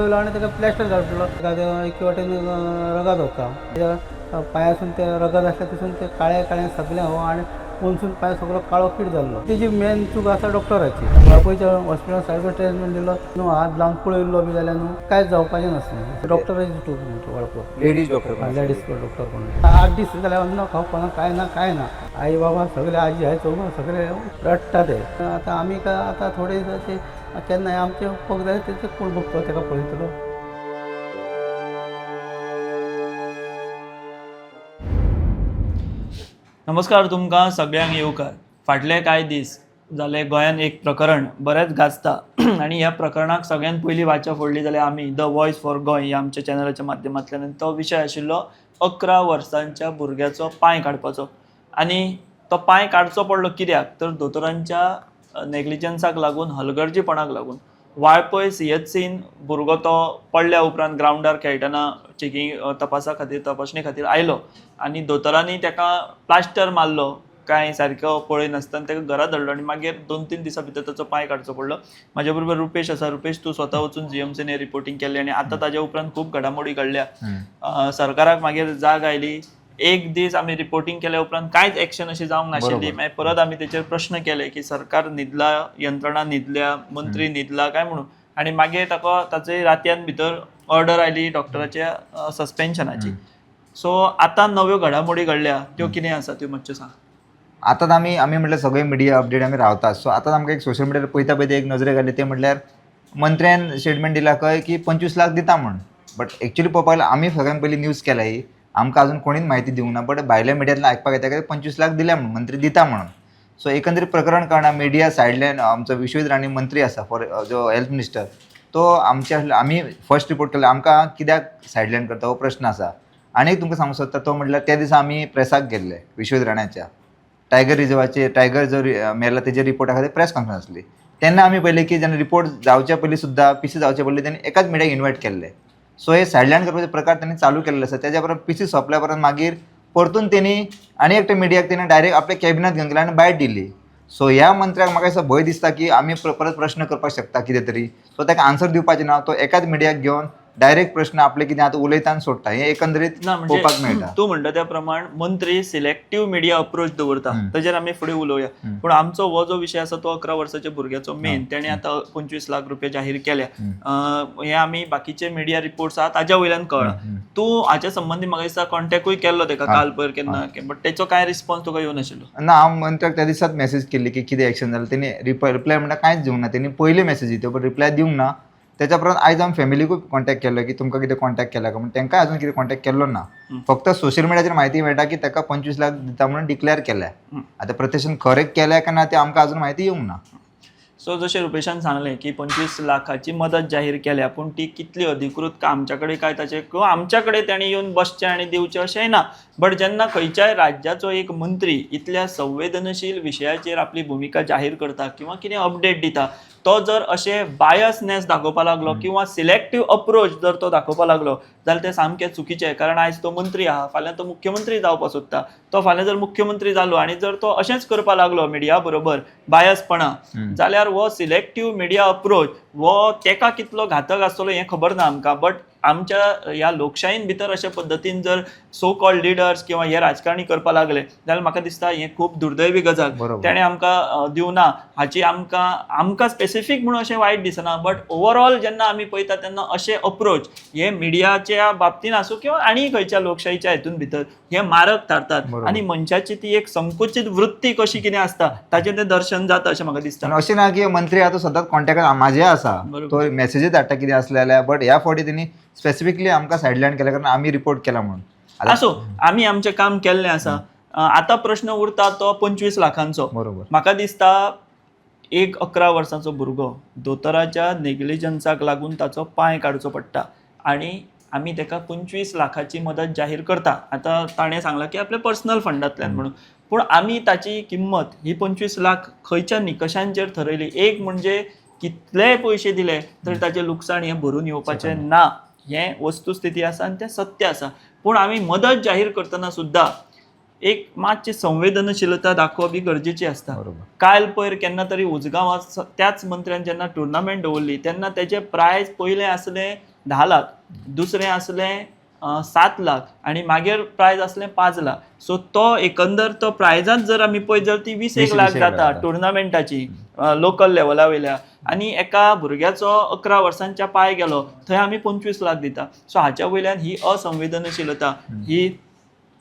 पळयलो आनी ताका प्लॅस्टर घातलो. ताका एके वाटेन रगत वता. ताच्या पांयासून ते रगत आसता तितून ते काळें सगळें आनी पणसून पांय सगळो काळो कीट जाल्लो. तेजी मेन चूक आसा डॉक्टराची. वाळपयच्या हॉस्पिटलान सारको ट्रीटमेंट दिलो न्हू, हात लावन पळयल्लो बी जाल्यार न्हू कांयच जावपाचें नासलें. डॉक्टराची चूक म्हणटा वळखप. लेडीज डॉक्टर लेडीज डॉक्टर कोण 8 दीस जाल्यार अन्न खावपाना कांय ना. आई बाबा सगळे आजी आय चौग सगळे रडटा ते. आतां आमी आतां थोडे ते केन्नाय आमचे पग जाय तेचे कोण बघतो ताका पळयतलो. नमस्कार तुमकां सगळ्यांक येवकार. फाटले कांय दीस जाले गोंयान एक प्रकरण बरेंच गाजता आनी ह्या प्रकरणाक सगळ्यात पयलीं वाचा फोडली जाल्यार आमी द वॉयस फॉर गोंय ह्या आमच्या चॅनलाच्या माध्यमांतल्यान. तो विशय आशिल्लो 11 वर्सांच्या भुरग्याचो पांय काडपाचो. आनी तो पांय काडचो पडलो कित्याक तर दोतोरांच्या नेग्लिजन्साक लागून, हलगर्जीपणाक लागून. वाळपय CHCन भुरगो तो पडल्या उपरांत ग्रावंडार खेळटना तपासणी खातीर आयलो आनी दोतोरांनी ताका प्लास्टर मारलो. कांय सारको पळय नासतना ताका घरा धाडलो आनी मागीर 2-3 दिसां भितर ताचो पांय काडचो पडलो. म्हाजे बरोबर रुपेश आसा. रुपेश, तूं स्वता वचून GMCन रिपोर्टिंग केल्लें आनी आतां ताजे उपरांत खूब घडामोडी घडल्या. सरकाराक मागीर जाग आयली. एक दीस आमी रिपोर्टिंग केल्या उपरांत कांयच एक्शन अशी जावंक नाशिल्ली. मागीर परत आमी तेचेर प्रश्न केले की सरकार न्हिदला, यंत्रणा न्हिदल्या, मंत्री न्हिदला काय म्हणून. आनी मागीर ताचे रातयान भितर ऑर्डर आयली डॉक्टराच्या सस्पेन्शनाची. सो आतां नव्यो घडामोडी घडल्या, त्यो कितें आसा त्यो मातश्यो सांग. आतां आमी म्हटल्यार सगळे मिडिया अपडेट आमी रावतात. सो आतां आमकां एक सोशल मिडियार पळयता एक नजरेक घातली ते म्हटल्यार मंत्र्यान स्टेटमेंट दिला खंय की 25 लाख दिता म्हण. बट एक्चुअली पळोवपाक लागल्यार आमी सगळ्यान पयलीं न्यूज केला ही, आमकां अजून कोणीच म्हायती दिवंक ना. बट भायल्या मिडियांतल्यान आयकपाक येता की 25 लाख दिल्या म्हणून, मंत्री दिता म्हणून. सो एकंदरीत प्रकरण कळना. मिडिया सायडल्यान आमचो विश्वजीत राणे मंत्री आसा फॉर जो हेल्थ मिनिस्टर, तो आमी फर्स्ट रिपोर्ट केला आमकां कित्याक सायडलायन करता हो प्रश्न आसा. आनी तुमकां सांगूंक सोदता तो म्हटल्यार त्या दिसा आमी प्रेसाक गेल्ले विश्वजीत राण्याच्या टायगर रिजर्वाचेर. टायगर जो मेला तेजे रिपोर्टा खातीर प्रेस कॉन्फरन्स आसली. तेन्ना आमी पळयलें की जेन्ना रिपोर्ट जावच्या पयलीं सुद्दां PC जावचे पयलीं तेणी एकाच मिडियाक इन्वायट केल्ले. सो हे सायडलायन करपाचे प्रकार त्यांनी चालू केलेले आसा. त्याच्या बरोबर PC सोंपल्या उपरांत मागीर परतून तेणी आनी एकट्या मिडियाक तेणी डायरेक्ट आपल्या कॅबिनात घेवन गेले आनी बायट दिली. सो ह्या मंत्र्याक म्हाका असो भंय दिसता की आमी परत प्रश्न करपाक शकता कितें तरी. सो ताका आन्सर दिवपाचें ना, तो एकाच मिडियाक घेवन डायरेक्ट प्रश्न आपले कितें आतां उलयता आनी सोडटा. हें एकंदरीत पळोवपाक मेळटा. तूं म्हणटा त्या प्रमाण मंत्री सिलेक्टिव्ह मिडिया अप्रोच दवरता, ताचेर आमी फुडें उलोवया. पूण आमचो हो जो विशय आसा तो 11 वर्साच्या भुरग्याचो मेन. तेणे आतां 25 लाख रुपया जाहीर केल्या. हे आमी बाकीचे मिडिया रिपोर्ट्स आहा ताज्या वयल्यान कळ्ळा. तूं हाच्या संबंधी म्हाका दिसता कॉन्टॅक्टूय केल्लो ताका काल पयर केन्ना, बट तेचो कांय रिस्पॉन्स तुका येवं नाशिल्लो. ना, हांव मंत्र्याक त्या दिसाच मेसेज केल्ली की कितें एक्शन जालें. तेणी रिप्लाय म्हणटा कांयच दिवंक ना. तेणी पयली मेसेज दित्यो बट रिप्लाय दिवंक ना. त्याच्या उपरांत आयज हांव फॅमिलीकूय कॉन्टॅक्ट केल्लो की तुमकां कितें कॉन्टॅक्ट केला का म्हणून. तांकांय अजून कितें कॉन्टॅक्ट केल्लो ना. फक्त सोशल मिडियाचेर म्हायती मेळटा की ताका 25 लाख दिता म्हणून डिक्लेअर केल्या. आतां प्रत्यक्षान खरें केल्या काय ना ते आमकां अजून म्हायती येवंक ना. सो जशें रुपेशान सांगलें की 25 लाखाची मदत जाहीर केल्या, पूण ती कितली अधिकृत का आमच्या कडेन काय ताचें किंवा आमच्या कडेन तेणी येवन बसचें आनी दिवचें अशेंय ना. बट जेन्ना खंयच्याय राज्याचो एक मंत्री इतल्या संवेदनशील विशयाचेर आपली भुमिका जाहीर करता किंवा कितें अपडेट दिता, तो जर अशें बायसनेस दाखोवपाक लागलो किंवा सिलेक्टिव्ह अप्रोच जर तो दाखोवपाक लागलो जाल्यार तें सामकें चुकीचें. कारण आयज तो मंत्री आहा, फाल्यां तो मुख्यमंत्री जावपाक सोदता. तो फाल्यां जर मुख्यमंत्री जालो आनी जर तो अशेंच करपाक लागलो मिडिया बरोबर बायसपणा, जाल्यार हो सिलेक्टिव्ह मिडिया अप्रोच हो तेका कितलो घातक आसतलो हें खबर ना आमकां. बट आमच्या ह्या लोकशायेन भितर अशे पद्दतीन जर सो कॉल्ड लिडर्स किंवा हे राजकारणी करपाक लागले जाल्यार म्हाका दिसता हें खूब दुर्दैवी गजाल. तेणें आमकां दिवना हाची आमकां स्पेसिफीक म्हणून अशें वायट दिसना. बट ओवरऑल जेन्ना आमी पळयता तेन्ना अशे अप्रोच हे मिडियाच्या बाबतीन आसूं किंवा आनी खंयच्या लोकशाहीच्या हितून भितर हे मारक थारतात. आनी मनशाची ती एक संकुचित वृत्ती कशी कितें आसता ताचें तें दर्शन जाता अशें म्हाका दिसता. अशें ना की मंत्री आतां सदांच कॉन्टॅक्ट म्हाजे आसा, तो मेसेजीस धाडटा कितें आसलें जाल्यार. बट ह्या फावटी तेणी स्पेसिफिकली आमकां सायडलायन केल्या कारण आमी रिपोर्ट केला म्हणून. आसो, आमी आमचें काम केल्लें आसा. आतां प्रश्न उरता तो 25 लाखांचो. बरोबर. म्हाका दिसता एक 11 वर्सांचो भुरगो दोतोराच्या नेग्लिजन्साक लागून ताचो पांय काडचो पडटा आनी आमी ताका 25 लाखाची मदत जाहीर करता. आतां ताणें सांगलां की आपल्या पर्सनल फंडांतल्यान म्हणून. पूण आमी ताची किंमत ही 25 लाख खंयच्या निकशांचेर ठरयली. एक म्हणजे कितलेय पयशे दिले तरी ताचें लुकसाण हें भरून येवपाचें ना, हें वस्तुस्थिती आसा आनी तें सत्य आसा. पूण आमी मदत जाहीर करतना सुद्दां एक मातशी संवेदनशीलता दाखोवप ही गरजेची आसता. काल पयर केन्ना तरी उजगांवां त्याच मंत्र्यान जेन्ना टुर्नामेंट दवरली तेन्ना तेजें प्रायज पयलें आसलें 10 लाख, दुसरें आसलें 7 लाख आणि मागीर प्रायज आसलें 5 लाख. सो तो एकंदर तो प्रायजांत जर आमी पळयत जाल्यार ती 20 लाख जाता टुर्नामेंटाची लोकल लेवला वयल्या. आनी एका भुरग्याचो 11 वर्सांच्या पाय गेलो थंय आमी 25 लाख दिता. सो हाच्या वयल्यान ही असंवेदनशीलता ही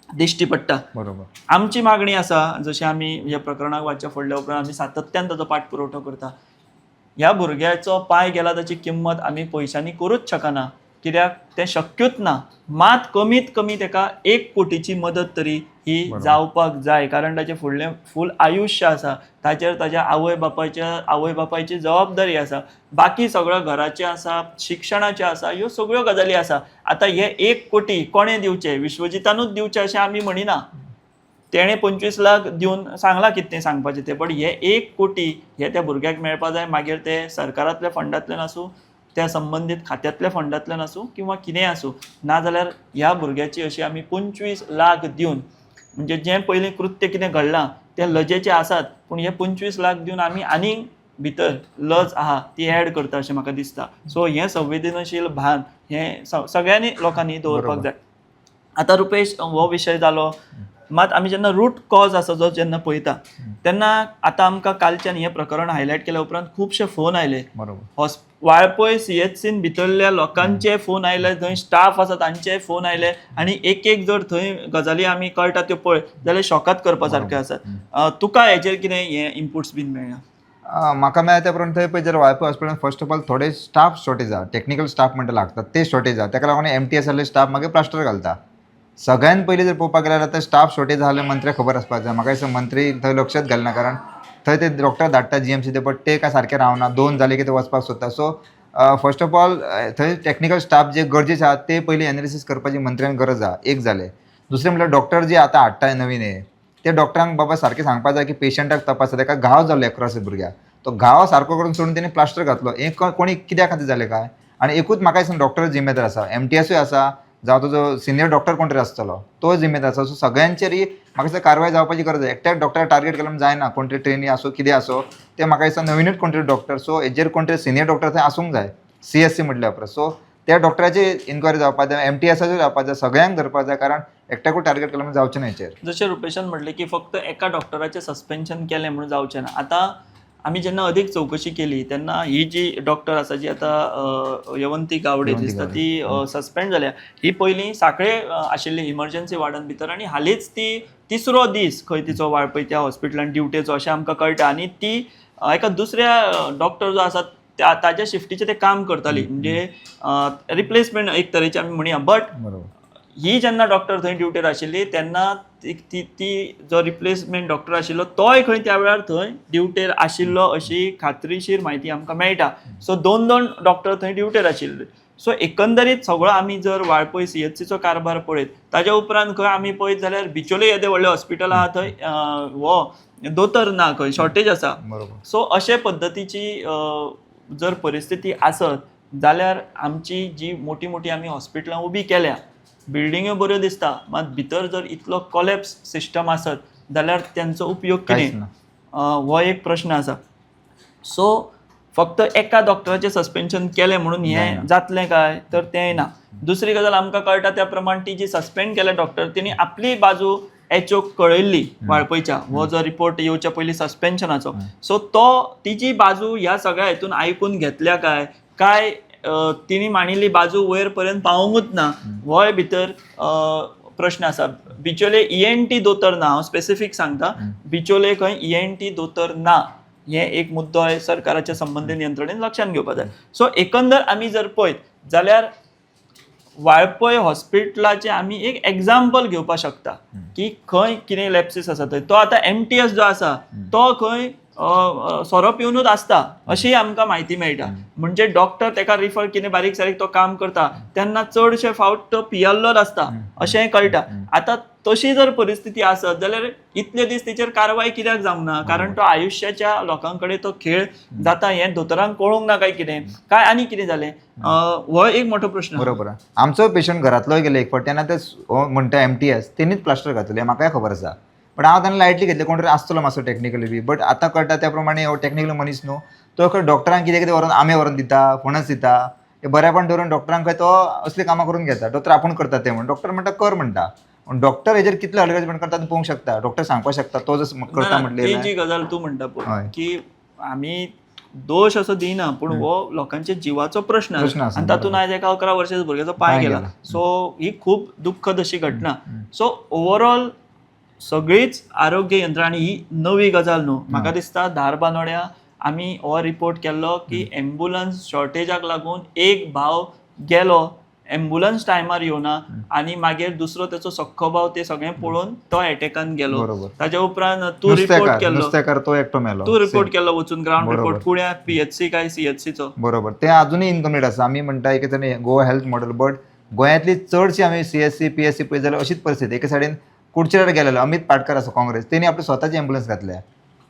दिश्टी पडटा. बरोबर. आमची मागणी आसा, जशी आमी ह्या प्रकरणाक वाच्या फुडल्या उपरांत आमी सातत्यान ताचो पाठपुरवठो करता. ह्या भुरग्याचो पाय गेला ताची किंमत आमी पयशांनी करूच शकना, कित्याक तें शक्यूच ना. मात कमीत कमी ताका 1 कोटीची मदत तरी ही जावपाक जाय, कारण ताचें फुडलें फूल आयुश्य आसा, ताचेर ताच्या आवय बापायची जबाबदारी आसा, बाकी सगळं घराचें आसा, शिक्षणाचें आसा, ह्यो सगळ्यो गजाली आसा. आतां हे 1 कोटी कोणें दिवचे? विश्वजितानूच दिवचे अशें आमी म्हणिना. तेणें 25 लाख दिवन सांगलां कितें सांगपाचें तें, बट हे 1 कोटी हे त्या भुरग्याक मेळपा जाय. मागीर ते सरकारांतल्या फंडांतल्यान आसूं, त्या संबंदीत खात्यांतल्या फंडांतल्यान आसूं किंवा कितेंय आसूं, नाजाल्यार ह्या भुरग्याची अशी आमी 25 लाख दिवन, म्हणजे जें पयलीं कृत्य कितें घडलां तें लजेचें आसात, पूण हे 25 लाख दिवन आमी आनीक भितर लज आहा ती ऍड करता अशें म्हाका दिसता. सो हें संवेदनशील भान हें सगळ्यांनी लोकांनी दवरपाक जाय. आतां रुपेश हो विशय जालो, मात आमी जेन्ना रूट कॉज आसा जो जेन्ना पळयता तेन्ना आतां आमकां कालच्यान हें प्रकरण हायलायट केल्या उपरांत खुबशे फोन आयले. वाळपय CHCन भितरल्या लोकांचे फोन आयले, थंय स्टाफ आसा तांचे फोन आयले, आनी एक एक जर थंय गजाली आमी कळटा त्यो पळय जाल्यार शॉकात करपा सारक्यो आसात. तुका हेजेर कितें हे इनपुट्स बीन मेळ्ळा? म्हाका मेळ्ळा त्या प्रमाणे थंय पळय जर वाळपय हॉस्पिटलान फर्स्ट ऑफ ऑल थोडे स्टाफ शॉर्टेज आहा, टेक्निकल स्टाफ म्हणटा लागतात ते शॉर्टेज आहा, ताका लागून MTS जाल्ले स्टाफ मागीर प्लास्टर घालता. सगळ्यान पयलीं जर पळोवपाक गेल्यार आतां स्टाफ शॉर्टेज जाल्यार मंत्र्याक खबर आसपाक जाय. म्हाका दिसता मंत्री थंय लक्षच घालना, कारण थंय ते डॉक्टर धाडटा GMC ते, बट ते काय सारके रावना, 2 जाले की ते वचपाक सोदता. सो फर्स्ट ऑफ ऑल थंय टेक्निकल स्टाफ जे गरजेचे आहा ते पयलीं एनालिसीस करपाची मंत्र्यांक गरज आहा, एक जालें. दुसरें म्हणल्यार डॉक्टर जे आतां हाडटाय नवीन हे, ते डॉक्टरांक बाबा सारकें सांगपाक जाय की पेशंटाक तपासा, ताका घाव जाल्लो 11 भुरग्याक, तो घाव सारको करून सोडून तेणी प्लास्टर घातलो. हें कोणी कित्या खातीर जालें काय? आनी एकूच म्हाका दिसता डॉक्टर जिम्मेदार आसा, MTSूय आसा, जावं तो जो सिनियर डॉक्टर कोण तरी आसतलो तो जिम्मेदार आसा. सो सगळ्यांचेर ही म्हाका दिसता कारवाय जावपाची गरज आसा. एकट्याक डॉक्टराक टार्गेट केल्यार जायना, कोण तरी ट्रेनी आसो कितें आसो ते म्हाका दिसता नवीनूच कोण तरी डॉक्टर, सो हेजेर कोण तरी सिनियर डॉक्टर थंय आसूंक जाय CSC म्हटल्या उपरांत. सो त्या डॉक्टराची इन्क्वायरी जावपाक जाय, MTSाचेर जावपाक जाय, सगळ्यांक धरपाक जाय, कारण एकट्याकूच टार्गेट केल्यार जावचें ना हेचेर. जशें रुपेशान म्हटलें की फक्त एका डॉक्टराचें सस्पेन्शन केलें म्हणून जावचें ना. आतां आमी जेन्ना अदीक चवकशी केली तेन्ना ही जी डॉक्टर आसा जी आतां यवंती गावडे दिसता ती सस्पेंड जाल्या. ही पयलीं सांखळे आशिल्ली इमर्जन्सी वार्डान भितर, आनी हालींच ती 3रो दीस खंय तिचो वाळपय त्या हॉस्पिटलान ड्युटेचो अशें आमकां कळटा. आनी ती एका दुसऱ्या डॉक्टर जो आसा ताच्या शिफ्टीचें ते काम करताली, म्हणजे रिप्लेसमेंट एक तरेची आमी म्हणया. बट ही जेन्ना डॉक्टर थंय ड्युटेर आशिल्ली तेन्ना ती जो रिप्लेसमेंट डॉक्टर आशिल्लो तोय खंय त्या वेळार थंय ड्युटेर आशिल्लो अशी खात्रीशीर म्हायती आमकां मेळटा. सो 2 डॉक्टर थंय ड्युटेर आशिल्ले. सो एकंदरीत सगळो आमी जर वाळपय CHCचो कारभार पळयत, ताच्या उपरांत खंय आमी पळयत जाल्यार बिचोले येदे व्हडले हॉस्पिटल आहा थंय हो दोतोर ना, खंय शॉर्टेज आसा. सो अशे पद्दतीची जर परिस्थिती आसत जाल्यार आमची जी मोठी मोठी आमी हॉस्पिटलां उबी केल्या, बिल्डिंग्यो बऱ्यो दिसता, मात भितर जर इतलो कॉलेप्स सिस्टम आसत जाल्यार त्यांचो उपयोग कितें हो एक प्रश्न आसा. सो फक्त एका डॉक्टराचें सस्पेन्शन केलें म्हणून हें जातलें काय तर तें ना. दुसरी गजाल आमकां कळटा त्या प्रमाण ती जी सस्पेंड केल्या डॉक्टर तेणी आपली बाजू HOक कळयल्ली वाळपयच्या, हो जो रिपोर्ट येवच्या पयलीं सस्पेन्शनाचो. सो तिची बाजू ह्या सगळ्या हितून आयकून घेतल्या काय तिणी मांडिल्ली बाजू वयर पर्यंत पावोंकूच ना, होय भितर प्रश्न आसा. बिचोले ENT दोतोर ना, हांव स्पेसिफीक सांगता, बिचोले खंय ENT दोतोर ना, हें एक मुद्दो सरकाराच्या संबंधीत यंत्रणेन लक्षांत घेवपाक जाय. सो एकंदर आमी जर पळयत जाल्यार वाळपय हॉस्पिटलाचे आमी एक एग्जाम्पल घेवपाक शकता की खंय कितें लॅप्सीस आसा थंय. तो आतां MTS जो आसा तो खंय सोरो पिवनूच आसता अशी आमकां म्हायती मेळटा. म्हणजे डॉक्टर ताका रिफर कितें बारीक सारीक तो काम करता तेन्ना चडशे फावट तो पियल्लोच आसता अशें कळटा. आतां तशी जर परिस्थिती आसत जाल्यार इतले दीस तेचेर कारवाय कित्याक जावना? कारण तो आयुश्याच्या लोकां कडेन तो खेळ जाता हें दोतोरांक कळूंक ना काय कितें, काय आनी कितें जालें, हो एक मोठो प्रश्न. बरोबर. आमचो पेशंट घरांतलोय गेलो एक फावट, तेन्ना ते म्हणटा MTS तेणीच प्लास्टर घातलें, म्हाकाय खबर आसा. बट हांव तांकां लायटली घेतलें, कोण तरी आसतलो मातसो टेक्निकली बी. बट आतां कळटा त्या प्रमाणे हो टेक्निकल मनीस न्हू, तो डॉक्टरांक कितें कितें व्हरून आंबे व्हरून दिता, फणस दिता, ते बऱ्यापण धरून डॉक्टरांक तो असली कामां करून घेता. डॉक्टर आपण करता ते म्हणून डॉक्टर म्हणटा कर म्हणटा. डॉक्टर हेजेर कितले हलगर्जीपण करता तुम्ही पळोवंक शकता. डॉक्टर सांगपाक शकता तो जसं करता ना, म्हटलें ती जी गजाल तू म्हणटा हय. पळय की आमी दोष असो दिना पूण हो लोकांच्या जिवाचो प्रश्न प्रश्न आसा आसा, आनी तातूंत आयज एका 11 वर्साच्या भुरग्याचो पांय पांय गेला. गेला. सो ही खूब दुख्खद अशी घटना. सो ओवरऑल सगळीच आरोग्य यंत्रणा आनी ही नवी गजाल न्हू. म्हाका दिसता धारबांदोड्या आमी हो रिपोर्ट केल्लो की एम्ब्युलन्स शॉर्टेजाक लागून एक भाव गेलो, एम्ब्युलन्स टायमार येवना आनी मागीर दुसरो तेचो सख्खो भाव ते सगळें पळोवन तो एटॅकान गेलो. बरोबर. ताच्या उपरांत तू रिपोर्ट केल्लो, नुस्तेकार तो एकटो मेलो. तू रिपोर्ट केल्लो वचून ग्राउंड बरोबर. रिपोर्ट कुण्या PHC काय CHCचो. बरोबर. ते अजूनही इनकम्प्लीट आसा. आमी म्हणटा एके तरेन गोवा हेल्थ मॉडेल बट गोंयांतली चडशी आमी CSC PSC पळयत जाल्यार अशीच परिस्थिती. एके सायडीन कुडचड्यार गेलेलो अमित पाटकर आसा काँग्रेस तेणी आपली स्वताची एम्ब्युलन्स घातल्या.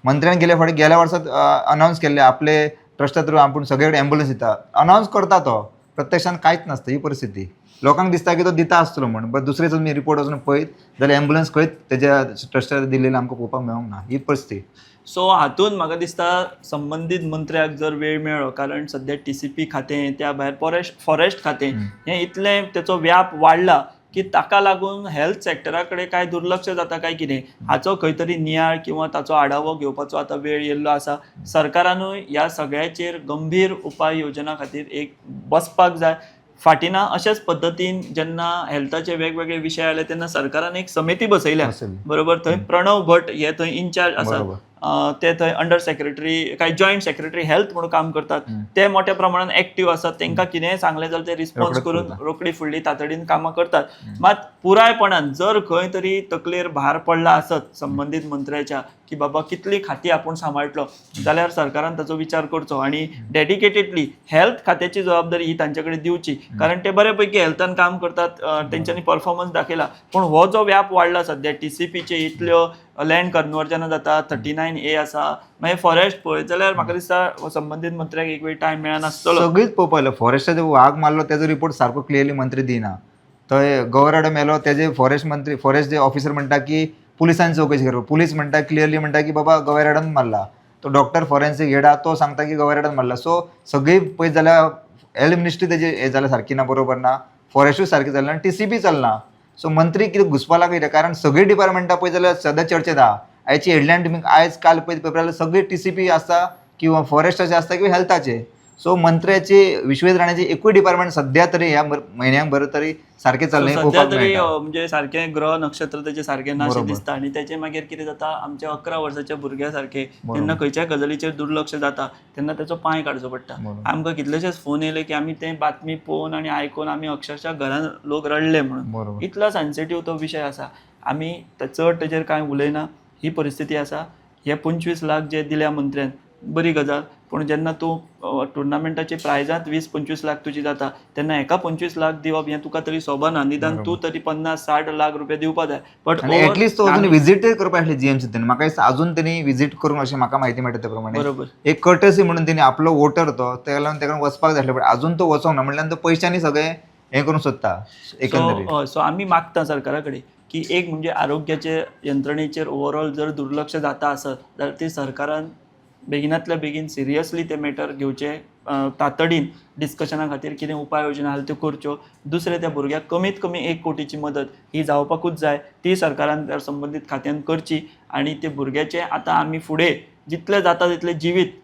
मंत्र्यान गेल्या वर्सात अनावन्स केल्ले आपले ट्रस्टा थ्रू आपूण सगळे कडेन एम्ब्युलन्स दिता. अनावन्स करता तो प्रत्यक्षान कांयच नासता ही परिस्थिती. लोकांक दिसता की तो दिता आसतलो म्हणून बट दुसरे तुमी रिपोर्ट वचून पळयत जाल्यार एम्ब्युलन्स खंयच तेज्या ट्रस्टार दिल्लेले आमकां पळोवपाक मेळोंक ना ही परिस्थिती. सो हातूंत म्हाका दिसता संबंदीत मंत्र्याक जर वेळ मेळ्ळो कारण सद्या TCP खातें त्या भायर फॉरेस्ट खातें हें इतलें तेचो व्याप वाडला की ताका लागून हेल्थ सेक्टरा कडेन काय दुर्लक्ष जाता काय कितें हाचो खंय तरी नियाळ किंवा ताचो आढावो घेवपाचो आतां वेळ येयल्लो आसा. सरकारानूय ह्या सगळ्याचेर गंभीर उपाय योजना खातीर एक बसपाक जाय. फाटिना अशाच पद्दतीन जेन्ना हेल्थाचे वेगवेगळे विशय आले तेन्ना सरकारान एक समिती बसयल्या. बरोबर. थंय प्रणव भट हे थंय इन्चार्ज आसात. ते थंय अंडर सेक्रेटरी काय जॉयंट सेक्रेटरी हेल्थ म्हणून काम करतात. ते मोठ्या प्रमाणात ऍक्टिव्ह आसात. तांकां कितेंय सांगलें जाल्यार ते रिस्पॉन्स करून रोखडी फुडली तातडीन कामां करतात. मात पुरायपणान जर खंय तरी तकलेर भार पडला आसत संबंदीत मंत्र्याच्या की बाबा कितली खाती आपूण सांबाळटलो जाल्यार सरकारान ताचो विचार करचो आनी डेडिकेटेडली हेल्थ खात्याची जबाबदारी ही तांचे कडेन दिवची. कारण ते बऱ्यापैकी हेल्थान काम करतात, तेंच्यांनी परफॉर्मन्स दाखयला. पूण हो जो व्याप वाडला सद्या TCPचे इतल्यो लँड कन्वर्जना जाता 39A आसा मागीर फॉरेस्ट पळयत जाल्यार म्हाका दिसता संबंदीत मंत्र्याक एक वेळ टायम मेळनासतलो. सगळीच पळोवपाक फॉरेस्टाचे वाघ मारलो तेजो रिपोर्ट सारको क्लियरली मंत्री दिना. थंय गवराडो मेलो तेजे फॉरेस्ट जे ऑफिसर म्हणटा की पुलिसांनी चवकशी करप. पुलीस म्हणटा क्लियरली म्हणटा की बाबा गवेराडान मारला. तो डॉक्टर फॉरेन्सिक हेडा तो सांगता की गवेराडान मारला. सो सगळी पळयत जाल्यार हेल्थ मिनिस्ट्री तेजे हे जाल्यार सारकी ना, बरोबर ना, फॉरेस्टूय सारकी चलना आनी TCP चलना. सो मंत्री कितें घुसपा लागला कितें कारण सगळी डिपार्टमेंटां पळयत जाल्यार सद्या चर्चेत आहा. आयची हेडलायन तुमी आयज काल पळयत पेपरार सगळी TCP आसता किंवा फॉरेस्टाचे आसता किंवा हेल्थाचे. सो मंत्र्याची विश्वेश राणाची एकूय डिपार्टमेंट सध्या तरी ह्या म्हयन्याक बरं तरी सारकें चल्लें सध्या तरी म्हणजे सारखे ग्रह नक्षत्र तेचे सारखे ना अशें दिसता. आनी तेचे मागीर कितें जाता आमच्या 11 वर्साच्या भुरग्या सारखे तेन्ना खंयच्याय गजालीचेर दुर्लक्ष जाता तेन्ना तेचो पांय काडचो पडटा. आमकां कितलेशेच फोन येयले की आमी तें बातमी पळोवन आनी आयकून आमी अक्षरशः घरान लोक रडले म्हणून. इतलो सेन्सिटीव तो विशय आसा. आमी चड तेजेर कांय उलयना. ही परिस्थिती आसा. हे 25 लाख जे दिल्या मंत्र्यान बरी गजाल. पूण जेन्ना तूं टुर्नामेंटाची प्रायजांत 20-25 लाख तुजी जाता तेन्ना एका 25 लाख दिवप हें तुका तरी सोबना. निदान तूं तरी 50-60 लाख रुपया दिवपाक जाय. बट एटलीस्ट तो अजून विजीट करपाक आसली GMC म्हाका दिसता अजून तेणी विजीट करून अशें म्हाका म्हायती मेळटा त्या प्रमाणे. बरोबर. एक कर्टसी म्हणून तेणी आपलो वोटर तो तेका लागून तेका वचपाक जाय आसलें बट अजून तो वचोंक ना म्हणल्यार तो पयशांनी सगळें हें करूंक सोदता एकंदरीत. सो आमी मागता सरकारा कडेन की एक म्हणजे आरोग्याचे यंत्रणेचेर ओवरऑल जर दुर्लक्ष जाता आसत जाल्यार ती सरकारान बेगिनांतल्या बेगीन सिरियसली ते मॅटर घेवचे. तातडीन डिस्कशना खातीर कितें उपाय योजना आसा त्यो करच्यो. दुसरें त्या भुरग्याक कमीत कमी 1 कोटीची मदत ही जावपाकूच जाय. ती सरकारान त्या संबंदीत खात्यान करची आनी ते भुरग्याचे आतां आमी फुडें जितले जाता तितले जिवीत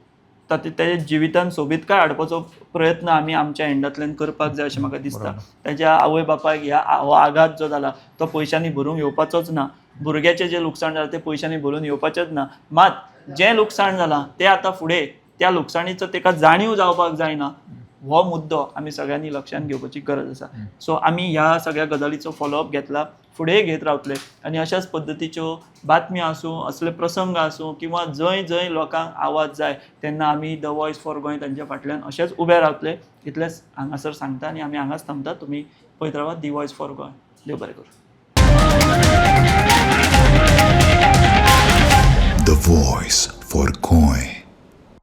तेजे जिवितान सोबीतकाय हाडपाचो प्रयत्न आमी आमच्या एंडांतल्यान करपाक जाय अशें म्हाका दिसता. ताच्या आवय बापायक हो आघात जो जाला तो पयशांनी भरूंक येवपाचोच ना. भुरग्याचें जें लुकसाण जालां तें पयशांनी भरून येवपाचेंच ना. मात जें लुकसाण जालां तें आतां फुडें त्या लुकसाणीचो ताका जाणीव जावपाक जायना हो मुद्दो आमी सगळ्यांनी लक्षांत घेवपाची गरज आसा. सो आमी ह्या सगळ्या गजालीचो फॉलोअप घेतला, फुडें घेत रावतले आनी अशाच पद्दतीच्यो बातम्यो आसूं, असले प्रसंग आसूं किंवा जंय जंय लोकांक आवाज जाय तेन्ना आमी द वॉयस फॉर गोंय तांच्या फाटल्यान अशेंच उबे रावतले. इतलेंच हांगासर सांगता आनी आमी हांगाच थांबता. तुमी पळयत रावात दी वॉयस फॉर गोंय. देव बरें करूं. The Voice for Goy.